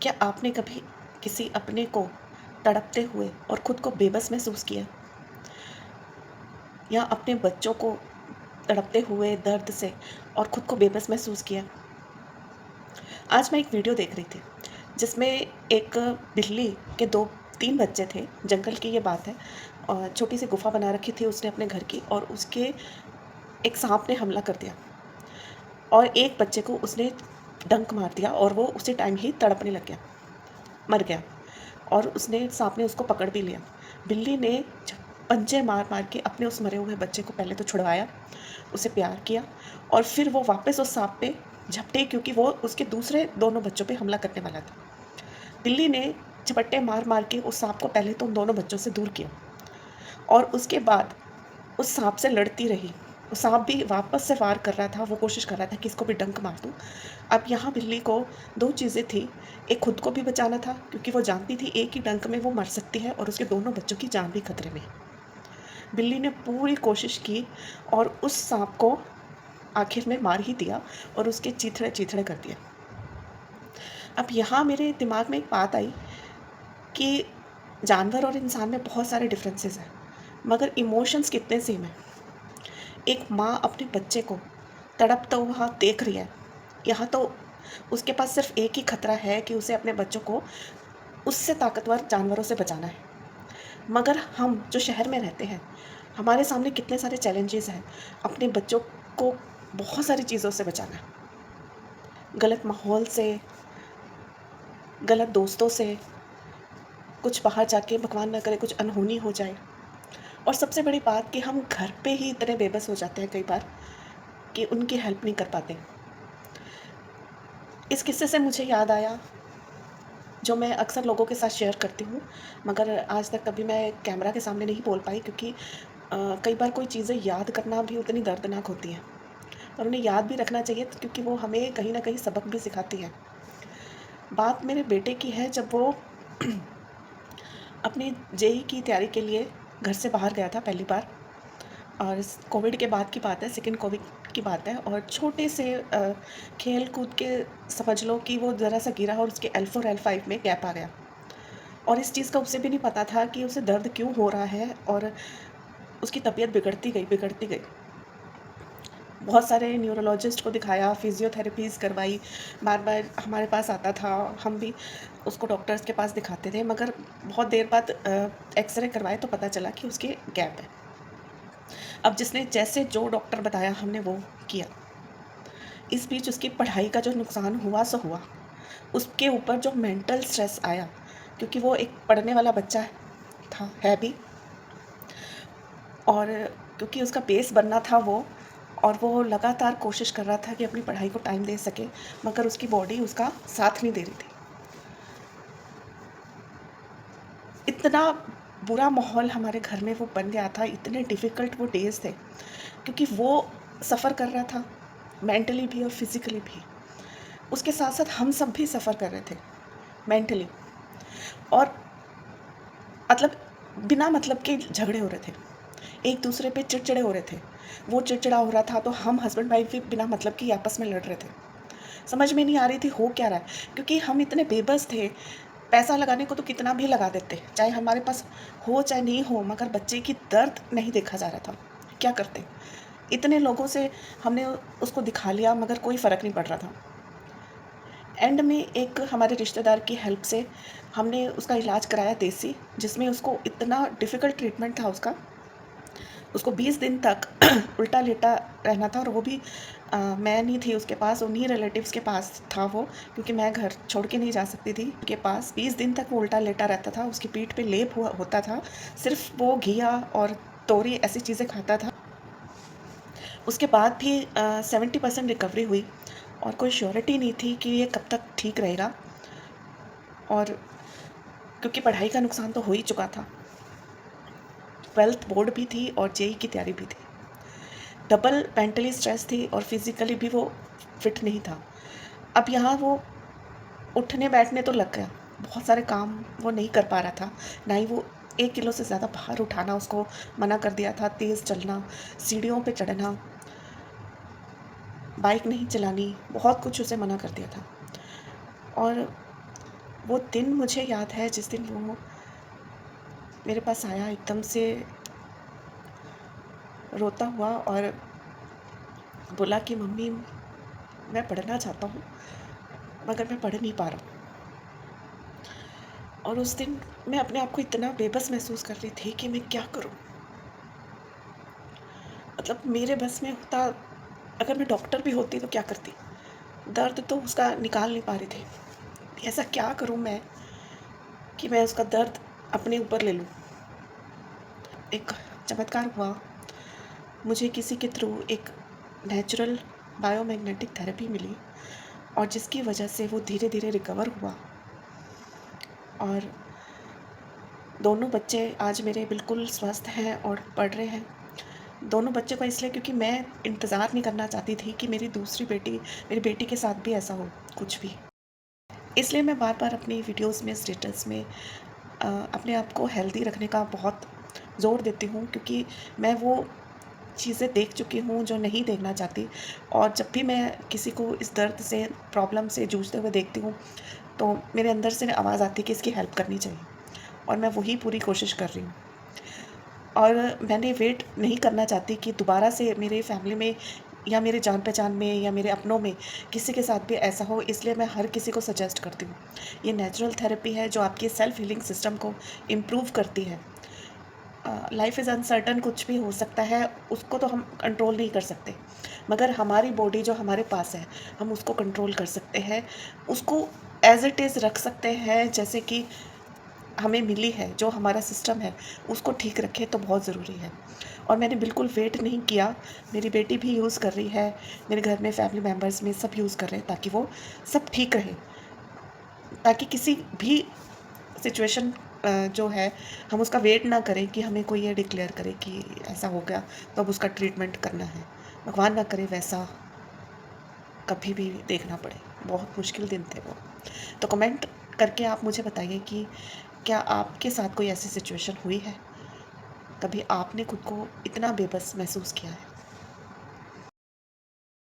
क्या आपने कभी किसी अपने को तड़पते हुए और खुद को बेबस महसूस किया, या अपने बच्चों को तड़पते हुए दर्द से और खुद को बेबस महसूस किया? आज मैं एक वीडियो देख रही थी जिसमें एक बिल्ली के 2-3 बच्चे थे। जंगल की ये बात है, और छोटी सी गुफा बना रखी थी उसने अपने घर की, और उसके एक सांप ने हमला कर दिया और एक बच्चे को उसने डंक मार दिया और वो उसी टाइम ही तड़पने लग गया, मर गया। और उसने सांप ने उसको पकड़ भी लिया। बिल्ली ने पंजे मार मार के अपने उस मरे हुए बच्चे को पहले तो छुड़वाया, उसे प्यार किया, और फिर वो वापस उस सांप पे झपटे, क्योंकि वो उसके दूसरे दोनों बच्चों पे हमला करने वाला था। बिल्ली ने झपट्टे मार मार के उस सांप को पहले तो उन दोनों बच्चों से दूर किया, और उसके बाद उस सांप से लड़ती रही। वो सांप भी वापस से वार कर रहा था, वो कोशिश कर रहा था कि इसको भी डंक मार दूँ। अब यहाँ बिल्ली को 2 चीज़ें थी, एक खुद को भी बचाना था क्योंकि वो जानती थी एक ही डंक में वो मर सकती है, और उसके दोनों बच्चों की जान भी खतरे में है। बिल्ली ने पूरी कोशिश की और उस सांप को आखिर में मार ही दिया और उसके चीथड़े-चीथड़े कर दिए। अब यहाँ मेरे दिमाग में एक बात आई कि जानवर और इंसान में बहुत सारे डिफरेंसेस हैं, मगर इमोशंस कितने सेम हैं। एक माँ अपने बच्चे को तड़पता हुआ देख रही है। यहाँ तो उसके पास सिर्फ एक ही खतरा है कि उसे अपने बच्चों को उससे ताकतवर जानवरों से बचाना है। मगर हम जो शहर में रहते हैं, हमारे सामने कितने सारे चैलेंजेस हैं। अपने बच्चों को बहुत सारी चीज़ों से बचाना है, गलत माहौल से, गलत दोस्तों से, कुछ बाहर जाके भगवान ना करे कुछ अनहोनी हो जाए। और सबसे बड़ी बात कि हम घर पे ही इतने बेबस हो जाते हैं कई बार कि उनकी हेल्प नहीं कर पाते। इस किस्से से मुझे याद आया, जो मैं अक्सर लोगों के साथ शेयर करती हूँ, मगर आज तक कभी मैं कैमरा के सामने नहीं बोल पाई, क्योंकि कई बार कोई चीज़ें याद करना भी उतनी दर्दनाक होती हैं, और उन्हें याद भी रखना चाहिए क्योंकि वो हमें कहीं न कहीं सबक भी सिखाती हैं। बात मेरे बेटे की है, जब वो अपनी जेईई की तैयारी के लिए घर से बाहर गया था पहली बार, और कोविड के बाद की बात है, सेकंड कोविड की बात है, और छोटे से खेल कूद के समझ लो कि वो ज़रा सा गिरा और उसके L4 L5 में गैप आ गया, और इस चीज़ का उसे भी नहीं पता था कि उसे दर्द क्यों हो रहा है, और उसकी तबीयत बिगड़ती गई। बहुत सारे न्यूरोलॉजिस्ट को दिखाया, फिजियोथेरेपीज़ करवाई, बार-बार हमारे पास आता था, हम भी उसको डॉक्टर्स के पास दिखाते थे, मगर बहुत देर बाद एक्स-रे करवाए तो पता चला कि उसके गैप है। अब जिसने जैसे जो डॉक्टर बताया हमने वो किया। इस बीच उसकी पढ़ाई का जो नुकसान हुआ सो हुआ। उसके ऊपर जो मेंटल स्ट्रेस आया, क्योंकि वो एक पढ़ने वाला बच्चा है भी, और क्योंकि उसका बेस बनना था वो, और वो लगातार कोशिश कर रहा था कि अपनी पढ़ाई को टाइम दे सके, मगर उसकी बॉडी उसका साथ नहीं दे रही थी। इतना बुरा माहौल हमारे घर में वो बन गया था, इतने डिफ़िकल्ट वो डेज़ थे, क्योंकि वो सफ़र कर रहा था, मेंटली भी और फिज़िकली भी। उसके साथ-साथ हम सब भी सफ़र कर रहे थे, मेंटली, और मतलब बिना मतलब के झगड़े हो रहे थे, एक-दूसरे पे चिड़चिड़े हो रहे थे। वो चिड़चिड़ा हो रहा था तो हम हस्बैंड वाइफ़ भी बिना मतलब के आपस में लड़ रहे थे। समझ में नहीं आ रही थी हो क्या रहा है, क्योंकि हम इतने बेबस थे। पैसा लगाने को तो कितना भी लगा देते, चाहे हमारे पास हो चाहे नहीं हो, मगर बच्चे की दर्द नहीं देखा जा रहा था। क्या करते? इतने लोगों से हमने उसको दिखा लिया, मगर कोई फ़र्क नहीं पड़ रहा था। एंड में एक हमारे रिश्तेदार की हेल्प से हमने उसका इलाज कराया देसी, जिसमें उसको इतना डिफ़िकल्ट ट्रीटमेंट था उसका। उसको 20 दिन तक उल्टा-लेटा रहना था, और वो भी मैं नहीं थी उसके पास, उन्हीं रिलेटिव्स के पास था वो, क्योंकि मैं घर छोड़ के नहीं जा सकती थी उनके पास। 20 दिन तक वो उल्टा-लेटा रहता था, उसकी पीठ पे लेप हुआ होता था, सिर्फ़ वो घिया और तोरी ऐसी चीज़ें खाता था। उसके बाद भी 70% रिकवरी हुई, और कोई श्योरिटी नहीं थी कि ये कब तक ठीक रहेगा, और क्योंकि पढ़ाई का नुकसान तो हो ही चुका था। 12th बोर्ड भी थी और जेईई की तैयारी भी थी। डबल मेंटली स्ट्रेस थी, और फिज़िकली भी वो फिट नहीं था। अब यहाँ वो उठने बैठने तो लग गया, बहुत सारे काम वो नहीं कर पा रहा था, ना ही वो 1 किलो से ज़्यादा भार उठाना उसको मना कर दिया था, तेज़ चलना, सीढ़ियों पे चढ़ना, बाइक नहीं चलानी, बहुत कुछ उसे मना कर दिया था। और वो दिन मुझे याद है जिस दिन वो मेरे पास आया एकदम से रोता हुआ और बोला कि मम्मी मैं पढ़ना चाहता हूँ मगर मैं पढ़ नहीं पा रहा हूँ। और उस दिन मैं अपने आप को इतना बेबस महसूस कर रही थी कि मैं क्या करूँ। मतलब मेरे बस में होता, अगर मैं डॉक्टर भी होती तो क्या करती। दर्द तो उसका निकाल नहीं पा रही थी। ऐसा क्या करूँ मैं कि मैं उसका दर्द अपने ऊपर ले लूँ। एक चमत्कार हुआ, मुझे किसी के थ्रू एक नेचुरल बायोमैग्नेटिक थेरेपी मिली और जिसकी वजह से वो धीरे धीरे रिकवर हुआ। और दोनों बच्चे आज मेरे बिल्कुल स्वस्थ हैं और पढ़ रहे हैं। दोनों बच्चों का इसलिए क्योंकि मैं इंतज़ार नहीं करना चाहती थी कि मेरी बेटी के साथ भी ऐसा हो कुछ भी। इसलिए मैं बार-बार अपनी वीडियोज़ में, स्टेटस में अपने आप को हेल्दी रखने का बहुत ज़ोर देती हूँ, क्योंकि मैं वो चीज़ें देख चुकी हूँ जो नहीं देखना चाहती। और जब भी मैं किसी को इस दर्द से, प्रॉब्लम से जूझते हुए देखती हूँ, तो मेरे अंदर से आवाज़ आती है कि इसकी हेल्प करनी चाहिए और मैं वही पूरी कोशिश कर रही हूँ। और मैंने वेट नहीं करना चाहती कि दोबारा से मेरे फैमिली में या मेरे जान-पहचान में या मेरे अपनों में किसी के साथ भी ऐसा हो, इसलिए मैं हर किसी को सजेस्ट करती हूँ। ये नेचुरल थेरेपी है जो आपके सेल्फ हीलिंग सिस्टम को इम्प्रूव करती है। लाइफ इज़ अनसर्टन, कुछ भी हो सकता है, उसको तो हम कंट्रोल नहीं कर सकते। मगर हमारी बॉडी जो हमारे पास है, हम उसको कंट्रोल कर सकते हैं। उसको एज़ इट इज़ रख सकते हैं जैसे कि हमें मिली है, जो हमारा सिस्टम है, उसको ठीक रखें तो बहुत ज़रूरी है। और मैंने बिल्कुल वेट नहीं किया, मेरी बेटी भी यूज़ कर रही है, मेरे घर में फैमिली मेंबर्स में सब यूज़ कर रहे हैं ताकि वो सब ठीक रहे। ताकि किसी भी सिचुएशन जो है, हम उसका वेट ना करें कि हमें कोई ये डिक्लेयर करे कि ऐसा हो गया तो अब उसका ट्रीटमेंट करना है। भगवान ना करे वैसा कभी भी देखना पड़े। बहुत मुश्किल दिन थे वो। तो कमेंट करके आप मुझे बताइए कि क्या आपके साथ कोई ऐसी सिचुएशन हुई है? कभी आपने खुद को इतना बेबस महसूस किया है?